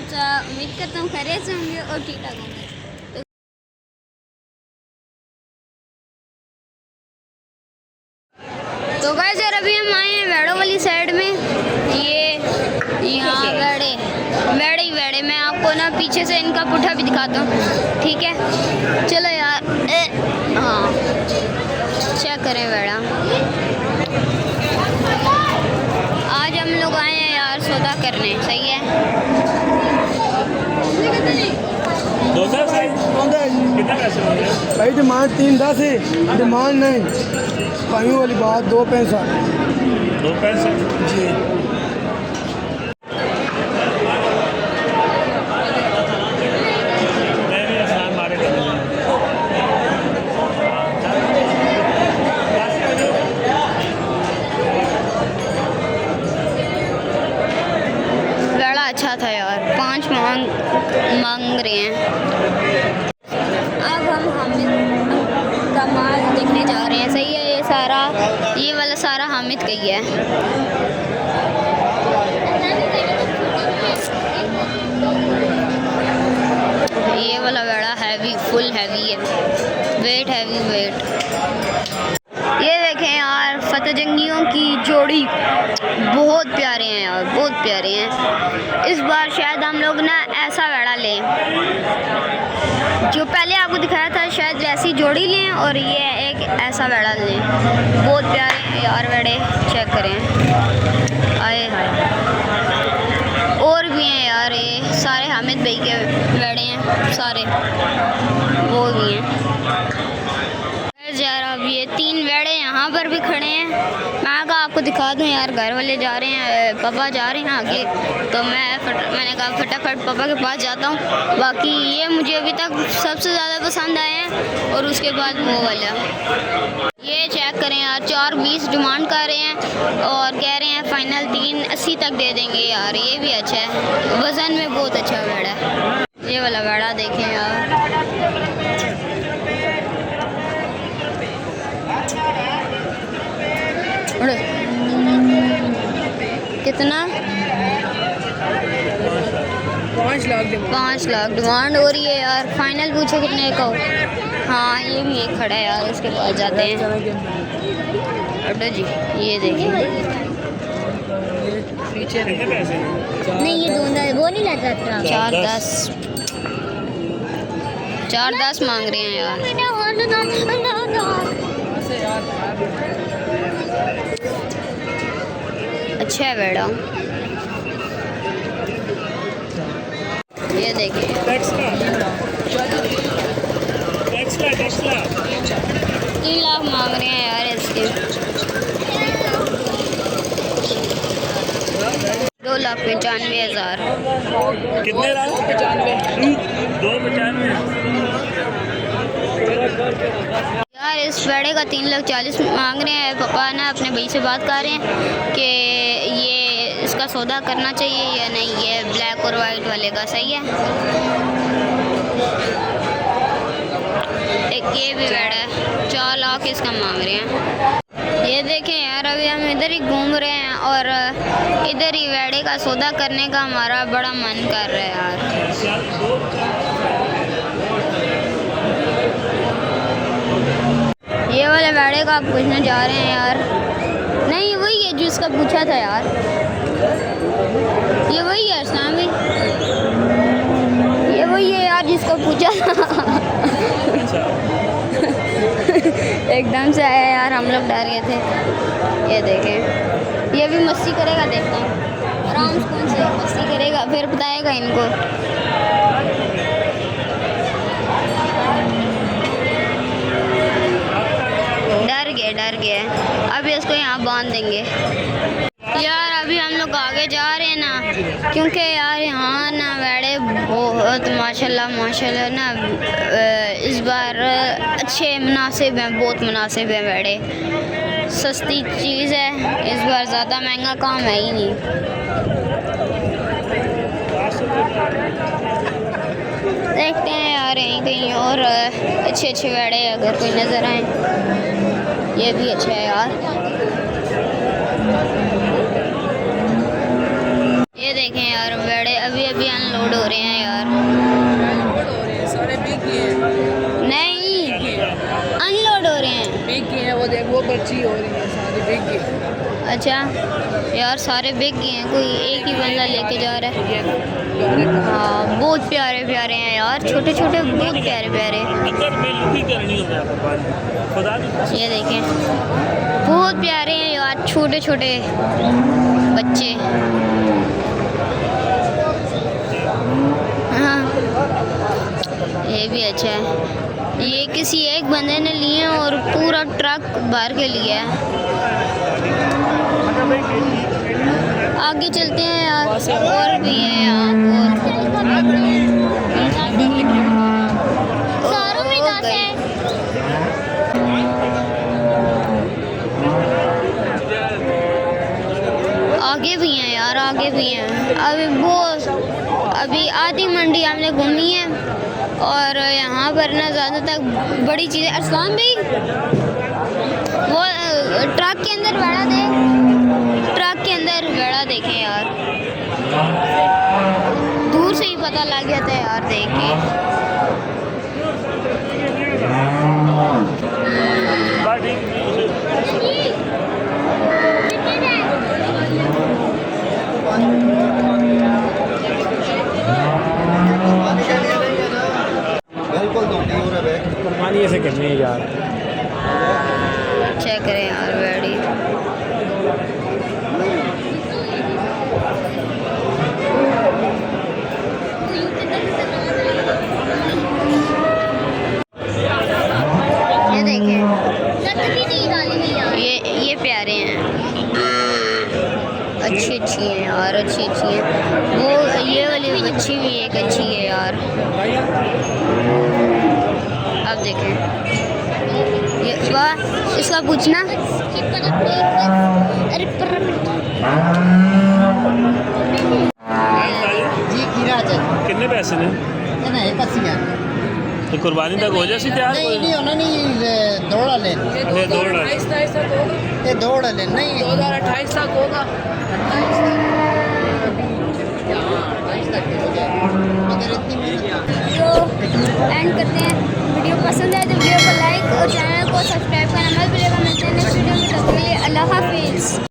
चाचा, उम्मीद करता हूँ खैरियत से होंगे और ठीक ठाक होंगे। तो गाइस यार अभी हम आए हैं वेड़ों वाली साइड में। ये यहाँ वेड़े मैं आपको ना पीछे से इनका पुट्ठा भी दिखाता हूँ, ठीक है। चलो यार हाँ चेक करें वेड़ा। आज हम लोग आए हैं यार सौदा करने, सही है। भाई डिमांड 310 है, डिमांड नहीं, पाइयों वाली बात 265। 265 जी। वेड़ा अच्छा था यार, 5 मांग रहे हैं। अब हम का माल देखने जा रहे हैं, सही है। ये वाला सारा हामिद का ही है। ये वाला वेड़ा हैवी, फुल हैवी है, वेट हैवी वेट। ये देखें यार फतेह जंगियों की जोड़ी, बहुत प्यारे हैं यार, बहुत प्यारे हैं। इस बार शायद हम लोग ना ऐसा वेड़ा लें, जो पहले आपको दिखाया था शायद ऐसी जोड़ी लें, और ये एक ऐसा वेड़ा लें। बहुत प्यारे यार वेड़े, चेक करें। आए हाय, और भी हैं यार, ये सारे हामिद भाई के वेड़े हैं सारे, वो भी हैं यार। अब ये 3 वेड़े यहाँ पर भी खड़े हैं। मैं कहा आपको दिखा दूँ यार, घर वाले जा रहे हैं, पापा जा रहे हैं आगे, तो मैंने कहा फटाफट पापा के पास जाता हूँ। बाकी ये मुझे अभी तक सबसे ज़्यादा पसंद आए हैं, और उसके बाद वो वाला ये चेक करें यार, 420 डिमांड कर रहे हैं और कह रहे हैं फाइनल 380 तक दे देंगे यार। ये भी अच्छा है, वज़न में बहुत अच्छा वेड़ा है। ये वाला वेड़ा देखें यार, कितना 5 लाख डिमांड हो रही है यार। फाइनल पूछो कितने का हो। हाँ ये भी एक खड़ा है यार, उसके पास जाते हैं। अड्डा जी ये देखिए, नहीं ये दो वो नहीं लग रहा। 410 मांग रहे हैं यार। अच्छा है बेड़ा, ये देखिए 3 लाख मांग रहे हैं यार इसके। 2,95,000। कितने रहा? 295 यार इस वेड़े का 3,40,000 मांग रहे हैं। पापा ना अपने भाई से बात कर रहे हैं कि ये इसका सौदा करना चाहिए या नहीं। ये ब्लैक और वाइट वाले का, सही है। एक ये भी वेड़ा है, 4 लाख इसका मांग रहे हैं। ये देखें यार, अभी हम इधर ही घूम रहे हैं और इधर ही वेड़े का सौदा करने का हमारा बड़ा मन कर रहा है यार। ये वाले वेड़े का आप पूछने जा रहे हैं यार। नहीं ये वही है जिसका पूछा था यार, ये वही है इस्लामी, ये वही है यार जिसका पूछा था। एकदम से आया यार, हम लोग डर गए थे। ये देखें, ये भी मस्ती करेगा, देखता हूँ आराम से कौन से मस्ती करेगा, फिर बताएगा इनको। डर गया। अभी इसको यहाँ बांध देंगे यार। अभी हम लोग आगे जा रहे हैं ना, क्योंकि यार यहाँ ना वेड़े बहुत माशाल्लाह ना इस बार अच्छे मुनासिब हैं, बहुत मुनासिब हैं वेड़े। सस्ती चीज़ है इस बार, ज़्यादा महंगा काम है ही नहीं। देखते हैं यार यहीं कहीं और अच्छे वेड़े अगर कोई नज़र आए। ये भी अच्छा है यार। ये देखें यार वेड़े अभी भी अनलोड हो रहे हैं यार। सारे बिक गए हैं, नहीं, अनलोड हो रहे हैं। बिक गए हैं। वो देख, वो पर्ची हो रही है, सारे बिक गए। अच्छा यार, सारे बिक गए हैं, कोई एक ही बंदा लेके जा रहा है। हाँ, बहुत प्यारे प्यारे हैं यार, छोटे छोटे बहुत प्यारे प्यारे। अंदर में लुकी करनी हो गया खुदा की ये देखें, बहुत प्यारे हैं यार, छोटे छोटे बच्चे। हाँ, ये भी अच्छा है। ये किसी एक बंदे ने लिए हैं और पूरा ट्रक भर के लिया है। आगे चलते हैं यार, और भी हैं यहाँ सारों में और 10 है। आगे भी हैं यार, आगे भी हैं। अभी आधी मंडी हमने घूमी है और यहाँ पर ना ज़्यादा तक बड़ी चीज़ें। असलाम भाई, वो ट्रक के अंदर बैठा दे, ट्रक के अंदर बैठा देखें यार, दूर से ही पता लग जाता है यार देख के। कुर्बानी ऐसे करनी है यार। चेक करें यार गाड़ी। ये देखें, नट भी नहीं डाली हुई यार। ये प्यारे हैं, अच्छी अच्छी हैं यार, अच्छी अच्छी हैं। वो ये वाली अच्छी भी एक अच्छी है यार। अब देखें, ये वाह, इसका पूछना। अरे जी कीड़ा चाहिए कितने पैसे ने ना एक 80 तो कुर्बानी तक हो जासी तैयार नहीं नहीं होना नहीं दौड़ा ले ये दौड़ रहा है। 2028 तक होगा, ये दौड़ ले नहीं 2028 तक होगा। मगर इतनी मेहनत वीडियो एंड करते हैं। वीडियो पसंद आए तो वीडियो को लाइक और चैनल को सब्सक्राइब करना मत भूलिएगा। मिलते हैं नेक्स्ट वीडियो में, तब तक के लिए अल्लाह हाफिज़।